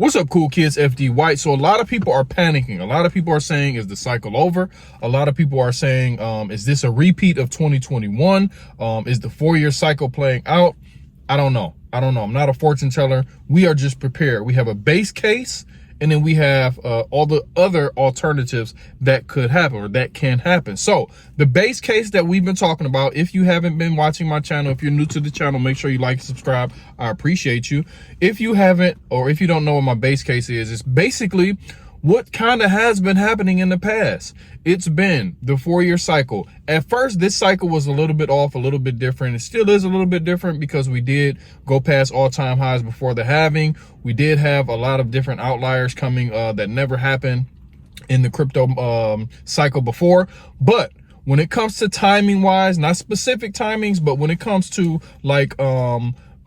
What's up, cool kids? FD White. So a lot of people are panicking. A lot of people are saying, is the cycle over? A lot of people are saying, is this a repeat of 2021? Is the 4-year cycle playing out? I don't know. I'm not a fortune teller. We are just prepared. We have a base case, and then we have all the other alternatives that could happen or that can happen. So the base case that we've been talking about, if you haven't been watching my channel, if you're new to the channel, make sure you like and subscribe. I appreciate you. If you haven't, or if you don't know what my base case is, it's basically what kind of has been happening in the past. It's been the 4-year cycle. At first, this cycle was a little bit off, a little bit different. It still is a little bit different because we did go past all-time highs before the halving. We did have a lot of different outliers coming that never happened in the crypto cycle before. But when it comes to timing wise, not specific timings, but when it comes to like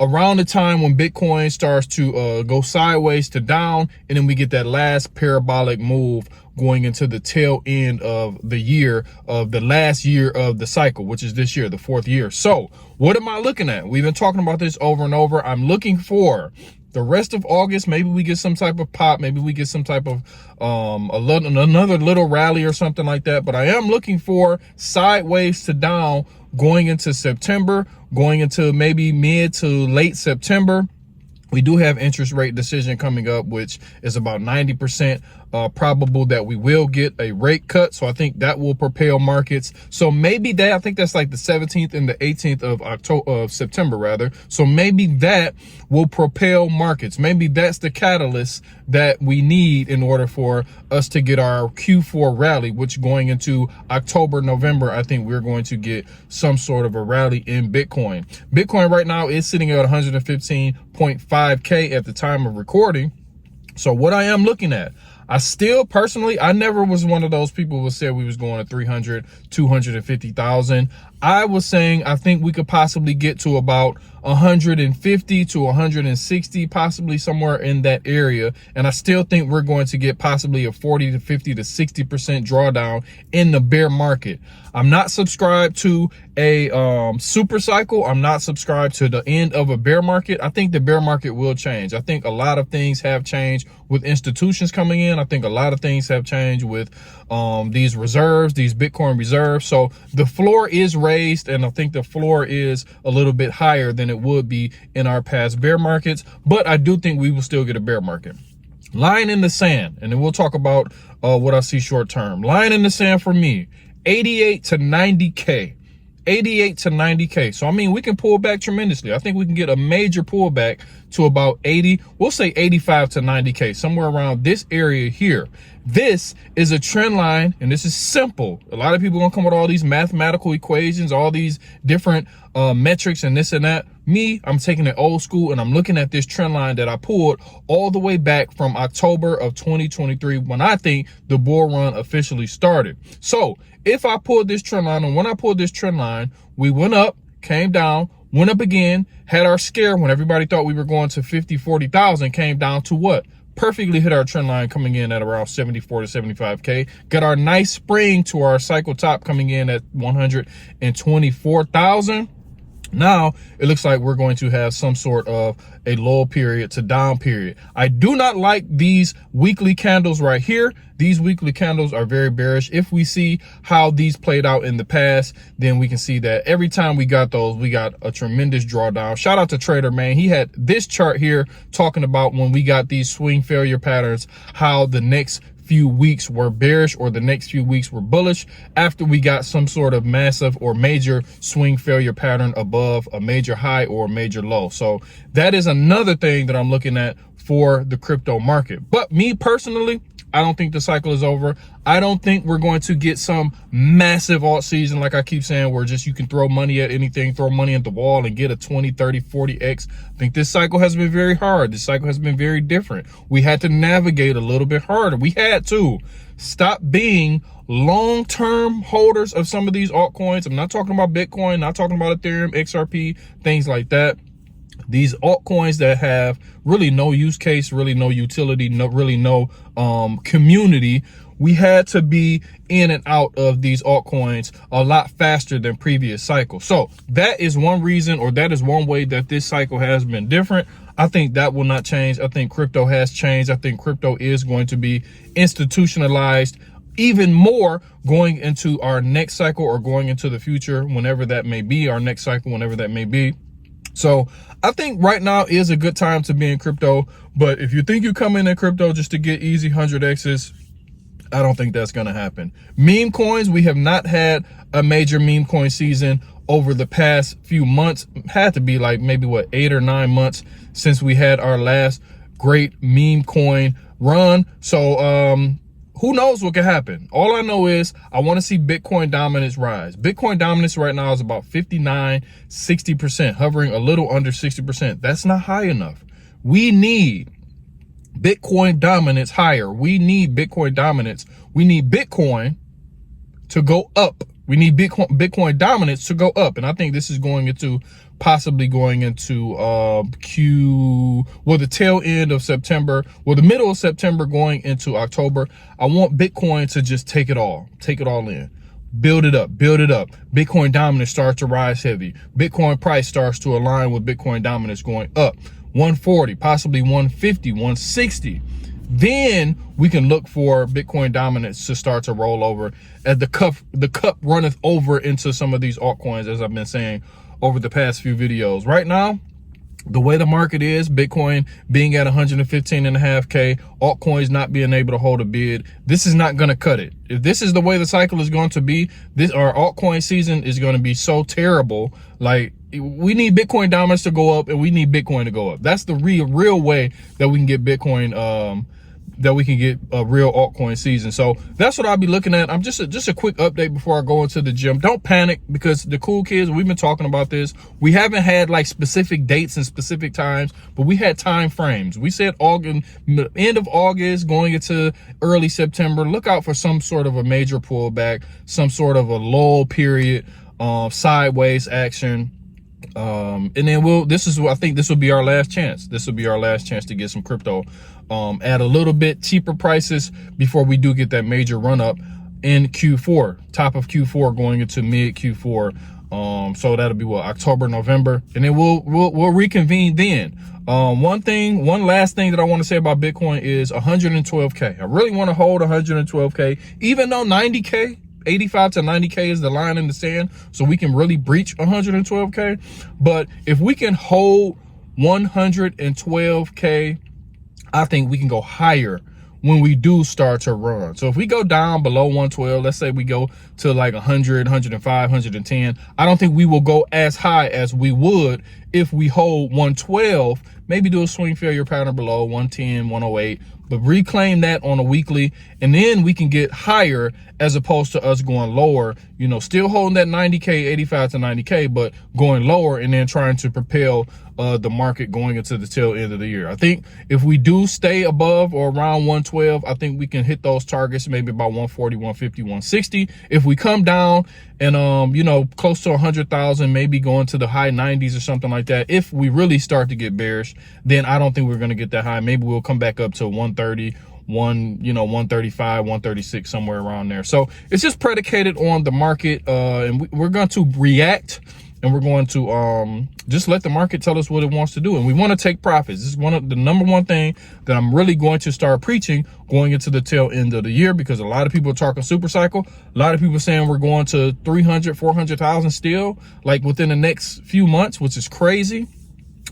around the time when Bitcoin starts to go sideways to down, and then we get that last parabolic move going into the tail end of the year, of the last year of the cycle, which is this year, the 4th year. So what am I looking at? We've been talking about this over and over. I'm looking for the rest of August. Maybe we get some type of pop. Maybe we get some type of another little rally or something like that. But I am looking for sideways to down going into September, going into maybe mid to late September. We do have interest rate decision coming up, which is about 90% probable that we will get a rate cut. So I think that will propel markets. So maybe that, I think that's like the 17th and the 18th of September rather. So maybe that will propel markets. Maybe that's the catalyst that we need in order for us to get our Q4 rally, which going into October, November, I think we're going to get some sort of a rally in Bitcoin. Bitcoin right now is sitting at 115.5K at the time of recording. So what I am looking at, I still personally, I never was one of those people who said we was going to 300, 250,000. I was saying, I think we could possibly get to about 150 to 160, possibly somewhere in that area. And I still think we're going to get possibly a 40 to 50 to 60% drawdown in the bear market. I'm not subscribed to a super cycle. I'm not subscribed to the end of a bear market. I think the bear market will change. I think a lot of things have changed with institutions coming in. I think a lot of things have changed with these reserves, these Bitcoin reserves. So the floor is raised, and I think the floor is a little bit higher than it would be in our past bear markets. But I do think we will still get a bear market. Line in the sand, and then we'll talk about what I see short term. Line in the sand for me, 88 to 90K. 88 to 90K. So, I mean, we can pull back tremendously. I think we can get a major pullback to about 80. We'll say 85 to 90K, somewhere around this area here. This is a trend line, and this is simple. A lot of people are going to come with all these mathematical equations, all these different metrics and this and that. Me, I'm taking it old school, and I'm looking at this trend line that I pulled all the way back from October of 2023, when I think the bull run officially started. So if I pulled this trend line, and when I pulled this trend line, we went up, came down, went up again, had our scare when everybody thought we were going to 50, 40,000, came down to what? Perfectly hit our trend line coming in at around 74 to 75K. Got our nice spring to our cycle top coming in at 124,000. Now it looks like we're going to have some sort of a lull period to down period. I do not like these weekly candles right here. These weekly candles are very bearish. If we see how these played out in the past, then we can see that every time we got those, we got a tremendous drawdown. Shout out to Trader, man. He had this chart here talking about when we got these swing failure patterns, how the next few weeks were bearish or the next few weeks were bullish after we got some sort of massive or major swing failure pattern above a major high or a major low. So that is another thing that I'm looking at for the crypto market. But me personally, I don't think the cycle is over. I don't think we're going to get some massive alt season, like I keep saying, where just you can throw money at anything, throw money at the wall and get a 20, 30, 40X. I think this cycle has been very hard. This cycle has been very different. We had to navigate a little bit harder. We had to stop being long-term holders of some of these altcoins. I'm not talking about Bitcoin, not talking about Ethereum, XRP, things like that. These altcoins that have really no use case, really no utility, really no community. We had to be in and out of these altcoins a lot faster than previous cycles. So that is one reason, or that is one way that this cycle has been different. I think that will not change. I think crypto has changed. I think crypto is going to be institutionalized even more going into our next cycle, or going into the future, whenever that may be, our next cycle, whenever that may be. So I think right now is a good time to be in crypto. But if you think you come in crypto just to get easy 100Xs, I don't think that's going to happen. Meme coins, we have not had a major meme coin season over the past few months. Had to be like maybe what, 8 or 9 months since we had our last great meme coin run. So who knows what can happen? All I know is I want to see Bitcoin dominance rise. Bitcoin dominance right now is about 59, 60%, hovering a little under 60%. That's not high enough. We need Bitcoin dominance higher. We need Bitcoin dominance. We need Bitcoin to go up. We need Bitcoin dominance to go up. And I think this is going into possibly going into the tail end of September, the middle of September going into October. I want Bitcoin to just take it all in. Build it up. Bitcoin dominance starts to rise heavy. Bitcoin price starts to align with Bitcoin dominance going up. 140, possibly 150, 160. Then we can look for Bitcoin dominance to start to roll over as the cup runneth over into some of these altcoins, as I've been saying over the past few videos. Right now, the way the market is, Bitcoin being at 115.5K, altcoins not being able to hold a bid, this is not going to cut it. If this is the way the cycle is going to be, our altcoin season is going to be so terrible. Like, we need Bitcoin dominance to go up, and we need Bitcoin to go up. That's the real way that we can get Bitcoin, that we can get a real altcoin season. So that's what I'll be looking at. I'm just a quick update before I go into the gym. Don't panic, because the cool kids, we've been talking about this. We haven't had like specific dates and specific times, but we had time frames. We said August, end of August, going into early September. Look out for some sort of a major pullback, some sort of a lull period, sideways action. And then I think this will be our last chance. This will be our last chance to get some crypto at a little bit cheaper prices before we do get that major run up in Q4, top of Q4 going into mid Q4. So that'll be what, October, November, and then we'll reconvene then. One last thing that I want to say about Bitcoin is 112K. I really want to hold 112K, even though 90K, 85 to 90K is the line in the sand, so we can really breach 112K. But if we can hold 112K, I think we can go higher when we do start to run. So if we go down below 112, let's say we go to like 100, 105, 110, I don't think we will go as high as we would if we hold 112, maybe do a swing failure pattern below 110, 108, but reclaim that on a weekly, and then we can get higher as opposed to us going lower, you know, still holding that 90K, 85 to 90K, but going lower and then trying to propel the market going into the tail end of the year. I think if we do stay above or around 112, I think we can hit those targets maybe about 140, 150, 160. If we come down and, you know, close to 100,000, maybe going to the high 90s or something like that, if we really start to get bearish, then I don't think we're going to get that high. Maybe we'll come back up to 130, 135, 136, somewhere around there. So it's just predicated on the market, and we're going to react, and we're going to just let the market tell us what it wants to do. And we want to take profits. This is the number one thing that I'm really going to start preaching going into the tail end of the year, because a lot of people are talking super cycle. A lot of people are saying we're going to 300, 400,000 still, like within the next few months, which is crazy.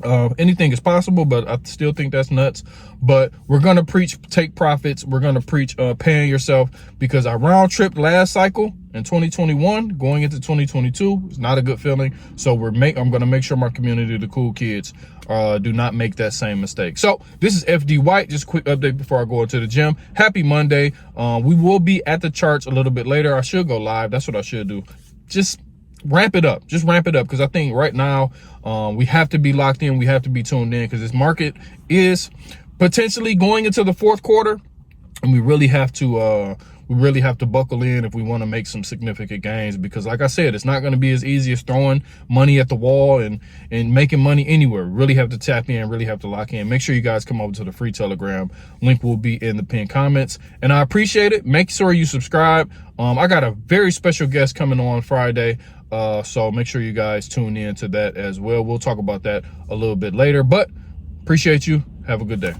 Anything is possible, but I still think that's nuts. But we're going to preach take profits. We're going to preach paying yourself, because I round tripped last cycle in 2021 going into 2022. It's not a good feeling. So I'm going to make sure my community, the cool kids, do not make that same mistake. So this is FD White. Just a quick update before I go into the gym. Happy Monday. We will be at the charts a little bit later. I should go live. That's what I should do. Just ramp it up, because I think right now we have to be locked in, we have to be tuned in, because this market is potentially going into the fourth quarter, and we really have to buckle in if we want to make some significant gains. Because like I said, it's not going to be as easy as throwing money at the wall and making money anywhere. We really have to tap in, really have to lock in. Make sure you guys come over to the free Telegram. Link will be in the pinned comments, and I appreciate it. Make sure you subscribe. I got a very special guest coming on Friday, so make sure you guys tune in to that as well. We'll talk about that a little bit later, but Appreciate you. Have a good day.